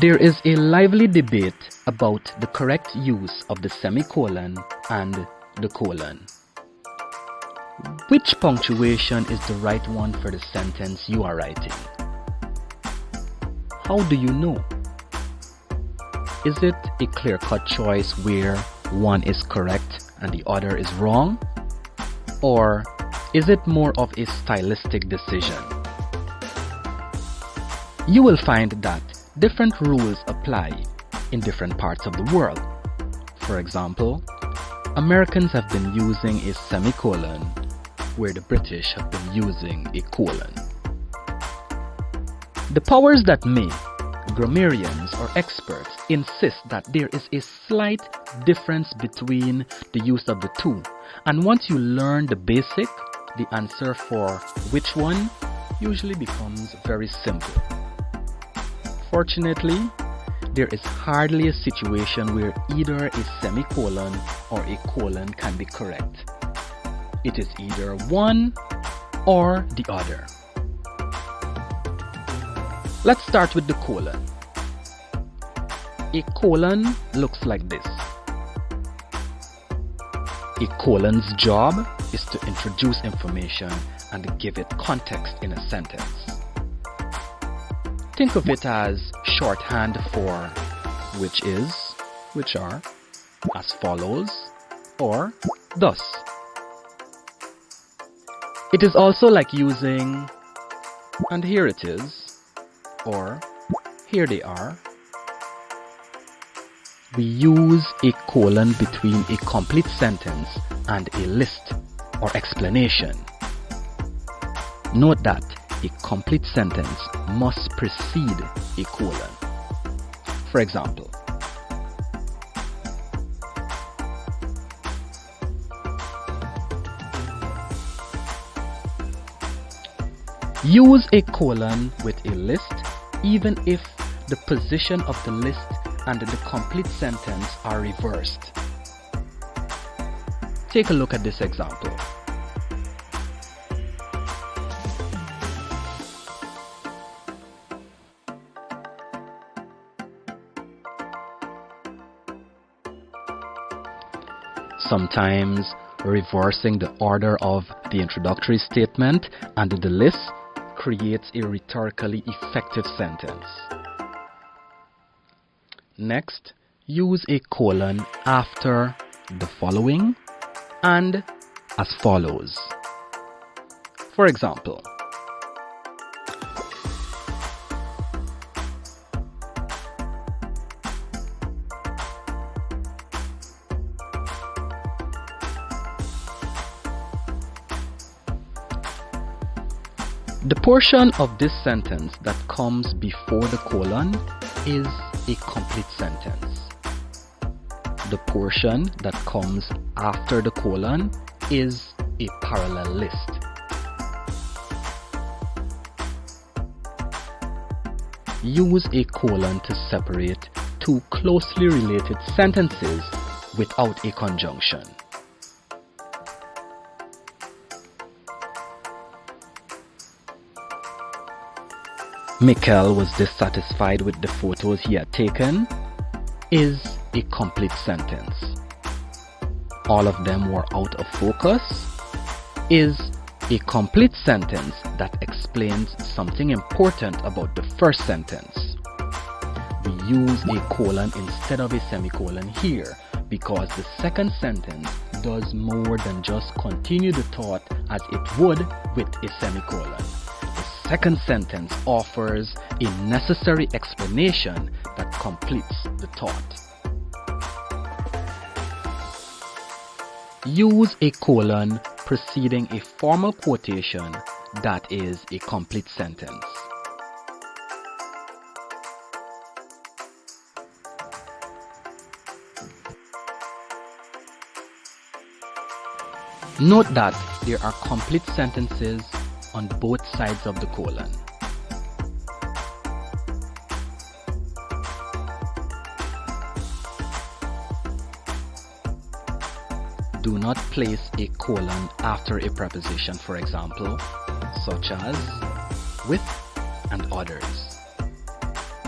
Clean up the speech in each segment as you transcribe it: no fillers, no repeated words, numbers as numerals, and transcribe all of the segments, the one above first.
There is a lively debate about the correct use of the semicolon and the colon. Which punctuation is the right one for the sentence you are writing? How do you know? Is it a clear-cut choice where one is correct and the other is wrong? Or is it more of a stylistic decision? You will find that different rules apply in different parts of the world. For example, Americans have been using a semicolon where the British have been using a colon. The powers that may, grammarians or experts, insist that there is a slight difference between the use of the two, and once you learn the basic, the answer for which one usually becomes very simple. Fortunately, there is hardly a situation where either a semicolon or a colon can be correct. It is either one or the other. Let's start with the colon. A colon looks like this. A colon's job is to introduce information and give it context in a sentence. Think of it as shorthand for which is, which are, as follows, or thus. It is also like using and here it is, or here they are. We use a colon between a complete sentence and a list or explanation. Note that a complete sentence must precede a colon. For example, use a colon with a list even if the position of the list and the complete sentence are reversed. Take a look at this example. Sometimes reversing the order of the introductory statement and the list creates a rhetorically effective sentence. Next, use a colon after the following and as follows. For example, the portion of this sentence that comes before the colon is a complete sentence. The portion that comes after the colon is a parallel list. Use a colon to separate two closely related sentences without a conjunction. Michael was dissatisfied with the photos he had taken is a complete sentence. All of them were out of focus is a complete sentence that explains something important about the first sentence. We use a colon instead of a semicolon here because the second sentence does more than just continue the thought as it would with a semicolon. The second sentence offers a necessary explanation that completes the thought. Use a colon preceding a formal quotation that is a complete sentence. Note that there are complete sentences on both sides of the colon. Do not place a colon after a preposition, for example, such as with and others.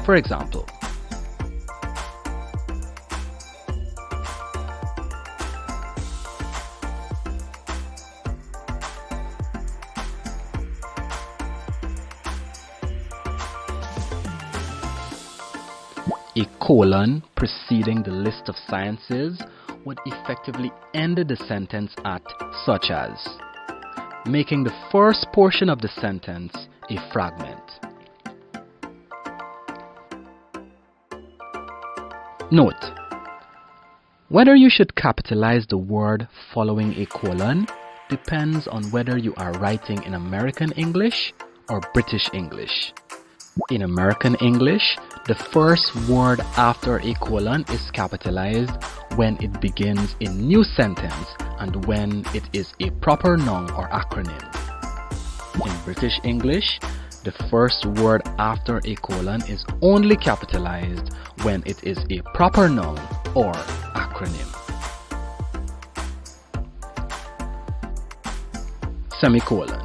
For example, A colon preceding the list of sciences would effectively end the sentence at such as, making the first portion of the sentence a fragment. Note: whether you should capitalize the word following a colon depends on whether you are writing in American English or British English. In American English, the first word after a colon is capitalized when it begins a new sentence and when it is a proper noun or acronym. In British English, the first word after a colon is only capitalized when it is a proper noun or acronym. Semicolon.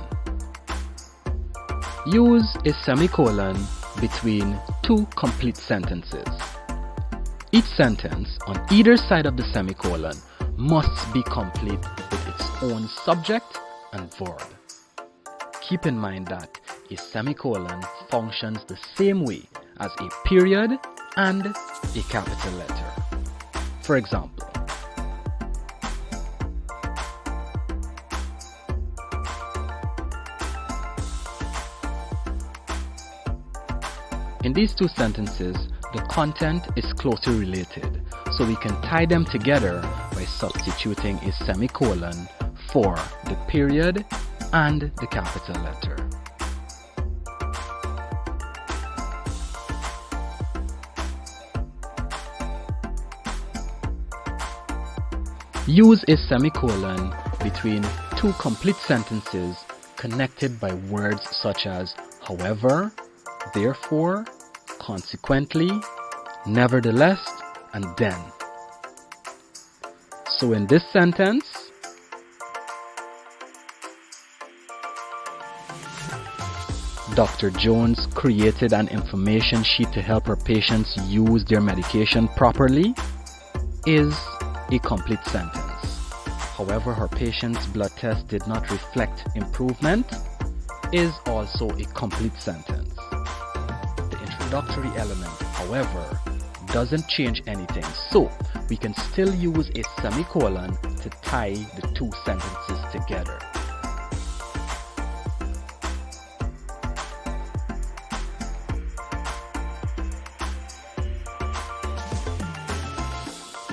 Use a semicolon between two complete sentences. Each sentence on either side of the semicolon must be complete with its own subject and verb. Keep in mind that a semicolon functions the same way as a period and a capital letter. For example, in these two sentences, the content is closely related, so we can tie them together by substituting a semicolon for the period and the capital letter. Use a semicolon between two complete sentences connected by words such as however, therefore, consequently, nevertheless, and then. So in this sentence, Dr. Jones created an information sheet to help her patients use their medication properly is a complete sentence. However, her patient's blood test did not reflect improvement is also a complete sentence. The introductory element, however, doesn't change anything, so we can still use a semicolon to tie the two sentences together.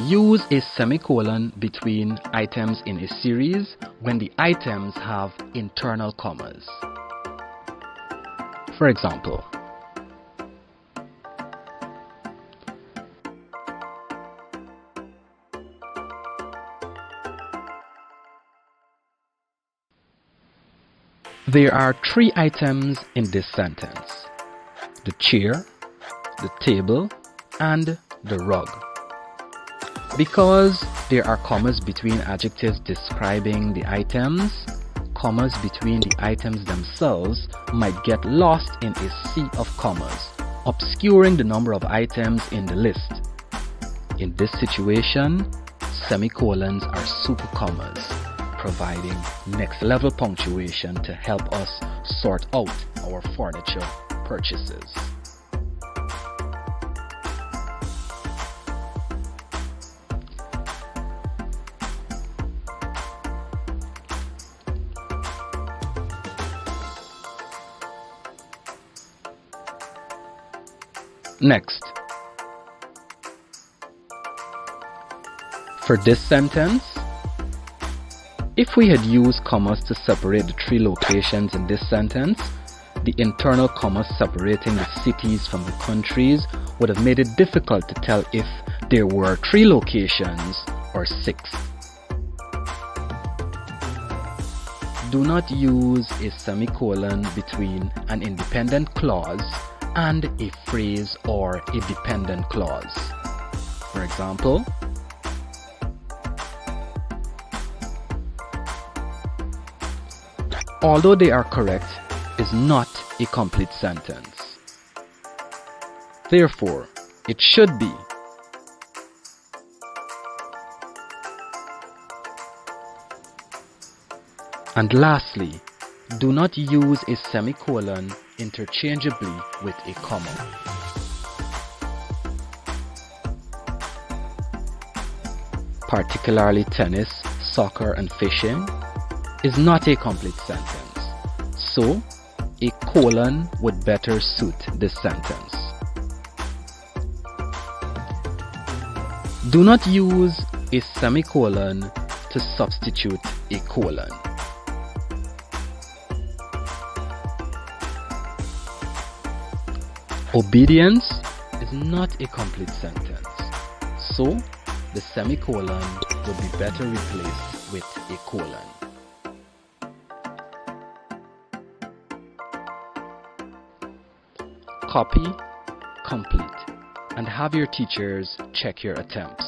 Use a semicolon between items in a series when the items have internal commas. For example, there are three items in this sentence: the chair, the table, and the rug. Because there are commas between adjectives describing the items, commas between the items themselves might get lost in a sea of commas, obscuring the number of items in the list. In this situation, semicolons are super commas, providing next level punctuation to help us sort out our furniture purchases. Next, for this sentence, if we had used commas to separate the three locations in this sentence, the internal commas separating the cities from the countries would have made it difficult to tell if there were 3 locations or 6. Do not use a semicolon between an independent clause and a phrase or a dependent clause. For example, although they are correct is not a complete sentence. Therefore, it should be. And lastly, do not use a semicolon interchangeably with a comma. particularly tennis, soccer, and fishing, is not a complete sentence. So, a colon would better suit this sentence. Do not use a semicolon to substitute a colon. Obedience is not a complete sentence, so the semicolon would be better replaced with a colon. Copy, complete, and have your teachers check your attempts.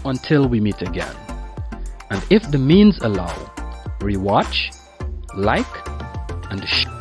Until we meet again. And if the means allow, rewatch, like, and share.